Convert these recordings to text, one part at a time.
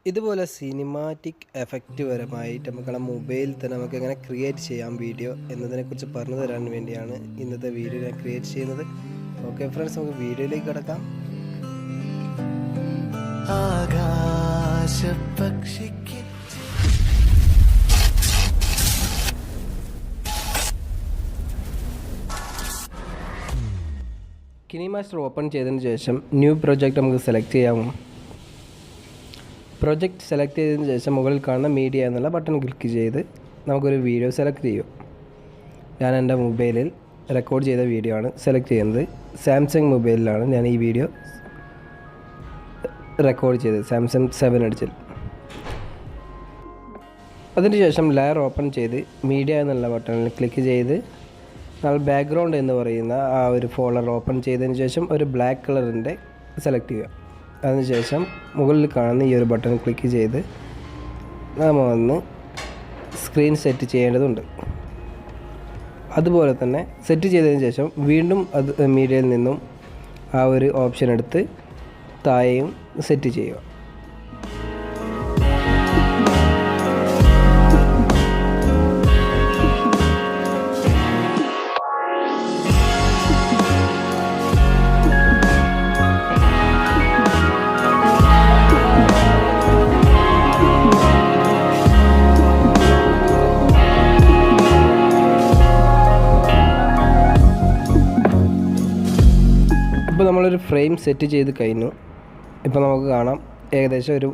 ഇതുപോലെ cinematic effect പരമായിട്ട് നമുക്ക് മൊബൈലിൽ തന്നെ നമുക്ക് എങ്ങനെ ക്രിയേറ്റ് ചെയ്യാം വീഡിയോ എന്നതിനെക്കുറിച്ച് പറഞ്ഞു തരാൻ വേണ്ടിയാണ് ഇന്നത്തെ വീഡിയോ ഞാൻ ക്രിയേറ്റ് ചെയ്യുന്നത്. ഓക്കെ ഫ്രണ്ട്സ്, നമുക്ക് വീഡിയോയിലേക്ക് കിടക്കാം. കിനിമാസ്റ്റർ ഓപ്പൺ ചെയ്തതിന് ശേഷം ന്യൂ പ്രൊജക്റ്റ് നമുക്ക് സെലക്ട് ചെയ്യാമോ. പ്രൊജക്റ്റ് സെലക്ട് ചെയ്തതിന് ശേഷം മുകളിൽ കാണുന്ന മീഡിയ എന്നുള്ള ബട്ടൺ ക്ലിക്ക് ചെയ്ത് നമുക്കൊരു വീഡിയോ സെലക്ട് ചെയ്യും. ഞാൻ എൻ്റെ മൊബൈലിൽ റെക്കോർഡ് ചെയ്ത വീഡിയോ ആണ് സെലക്ട് ചെയ്യുന്നത്. സാംസങ് മൊബൈലിലാണ് ഞാൻ ഈ വീഡിയോ റെക്കോർഡ് ചെയ്തത്, സാംസങ് 7 എഡ്ജിൽ. അതിനുശേഷം ലെയർ ഓപ്പൺ ചെയ്ത് മീഡിയ എന്നുള്ള ബട്ടണിൽ ക്ലിക്ക് ചെയ്ത് നമ്മൾ ബാക്ക്ഗ്രൗണ്ട് എന്ന് പറയുന്ന ആ ഒരു ഫോൾഡർ ഓപ്പൺ ചെയ്തതിന് ശേഷം ഒരു ബ്ലാക്ക് കളറിൻ്റെ സെലക്ട് ചെയ്യുക. അതിനുശേഷം മുകളിൽ കാണുന്ന ഈ ഒരു ബട്ടൺ ക്ലിക്ക് ചെയ്ത് നമ്മൾ ഒന്ന് സ്ക്രീൻ സെറ്റ് ചെയ്യേണ്ടതുണ്ട്. അതുപോലെ തന്നെ സെറ്റ് ചെയ്തതിന് ശേഷം വീണ്ടും അത് മീഡിയയിൽ നിന്നും ആ ഒരു ഓപ്ഷൻ എടുത്ത് താഴെയും സെറ്റ് ചെയ്യുക. ഇപ്പോൾ നമ്മളൊരു ഫ്രെയിം സെറ്റ് ചെയ്ത് കഴിഞ്ഞു. ഇപ്പോൾ നമുക്ക് കാണാം ഏകദേശം ഒരു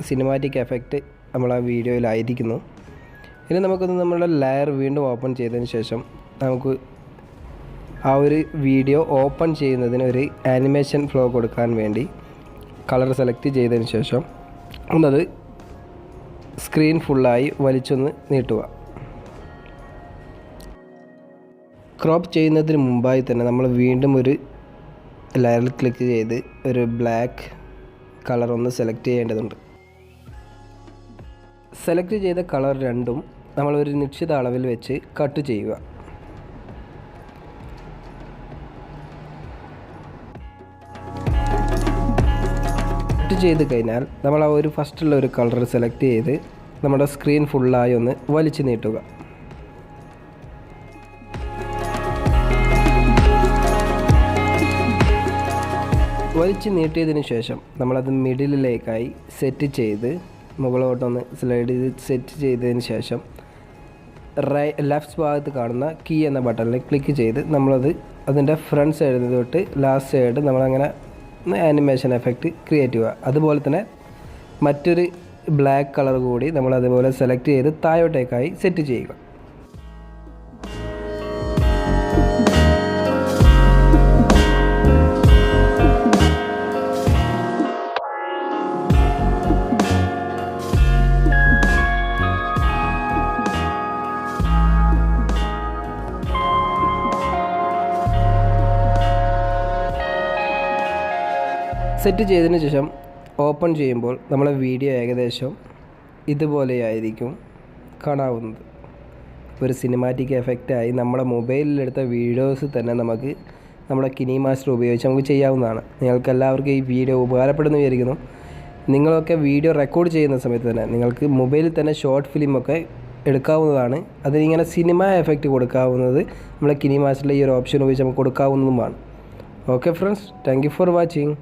സിനിമാറ്റിക് എഫക്റ്റ് നമ്മൾ ആ വീഡിയോയിലായിരിക്കുന്നു. ഇനി നമുക്കൊന്ന് നമ്മളുടെ ലെയർ വീണ്ടും ഓപ്പൺ ചെയ്തതിന് ശേഷം നമുക്ക് ആ ഒരു വീഡിയോ ഓപ്പൺ ചെയ്യുന്നതിന് ഒരു ആനിമേഷൻ ഫ്ലോ കൊടുക്കാൻ വേണ്ടി കളർ സെലക്ട് ചെയ്തതിന് ശേഷം ഒന്നത് സ്ക്രീൻ ഫുള്ളായി വലിച്ചൊന്ന് നീട്ടുക. ക്രോപ്പ് ചെയ്യുന്നതിന് മുമ്പായി തന്നെ നമ്മൾ വീണ്ടും ഒരു ലെയറിൽ ക്ലിക്ക് ചെയ്ത് ഒരു ബ്ലാക്ക് കളർ ഒന്ന് സെലക്ട് ചെയ്യേണ്ടതുണ്ട്. സെലക്ട് ചെയ്ത കളർ രണ്ടും നമ്മളൊരു നിശ്ചിത അളവിൽ വെച്ച് കട്ട് ചെയ്യുക. കട്ട് ചെയ്ത് കഴിഞ്ഞാൽ നമ്മൾ ആ ഒരു ഫസ്റ്റുള്ള ഒരു കളർ സെലക്ട് ചെയ്ത് നമ്മുടെ സ്ക്രീൻ ഫുള്ളായി ഒന്ന് വലിച്ചു നീട്ടുക. വലിച്ച് നീട്ടിയതിന് ശേഷം നമ്മളത് മിഡിലിലേക്കായി സെറ്റ് ചെയ്ത് മുകളോട്ടൊന്ന് സ്ലൈഡ് ചെയ്ത് സെറ്റ് ചെയ്തതിന് ശേഷം ലെഫ്റ്റ് ഭാഗത്ത് കാണുന്ന കീ എന്ന ബട്ടണിൽ ക്ലിക്ക് ചെയ്ത് നമ്മളത് അതിൻ്റെ ഫ്രണ്ട് സൈഡിൽ തൊട്ട് ലാസ്റ്റ് സൈഡ് നമ്മളങ്ങനെ ആനിമേഷൻ എഫക്റ്റ് ക്രിയേറ്റ് ചെയ്യുക. അതുപോലെ തന്നെ മറ്റൊരു ബ്ലാക്ക് കളർ കൂടി നമ്മളതുപോലെ സെലക്ട് ചെയ്ത് താഴോട്ടേക്കായി സെറ്റ് ചെയ്യുക. സെറ്റ് ചെയ്തതിന് ശേഷം ഓപ്പൺ ചെയ്യുമ്പോൾ നമ്മളെ വീഡിയോ ഏകദേശം ഇതുപോലെയായിരിക്കും കാണാവുന്നത്. ഒരു സിനിമാറ്റിക് എഫക്റ്റായി നമ്മുടെ മൊബൈലിലെടുത്ത വീഡിയോസ് തന്നെ നമുക്ക് നമ്മുടെ കിനിമാസ്റ്റർ ഉപയോഗിച്ച് നമുക്ക് ചെയ്യാവുന്നതാണ്. നിങ്ങൾക്ക് എല്ലാവർക്കും ഈ വീഡിയോ ഉപകാരപ്പെടുന്നു വിചാരിക്കുന്നു. നിങ്ങളൊക്കെ വീഡിയോ റെക്കോർഡ് ചെയ്യുന്ന സമയത്ത് തന്നെ നിങ്ങൾക്ക് മൊബൈലിൽ തന്നെ ഷോർട്ട് ഫിലിമൊക്കെ എടുക്കാവുന്നതാണ്. അതിനിങ്ങനെ സിനിമ എഫക്റ്റ് കൊടുക്കാവുന്നത് നമ്മളെ കിനിമാസ്റ്ററിലെ ഈ ഒരു ഓപ്ഷൻ ഉപയോഗിച്ച് നമുക്ക് കൊടുക്കാവുന്നതുമാണ്. Okay friends, thank you for watching.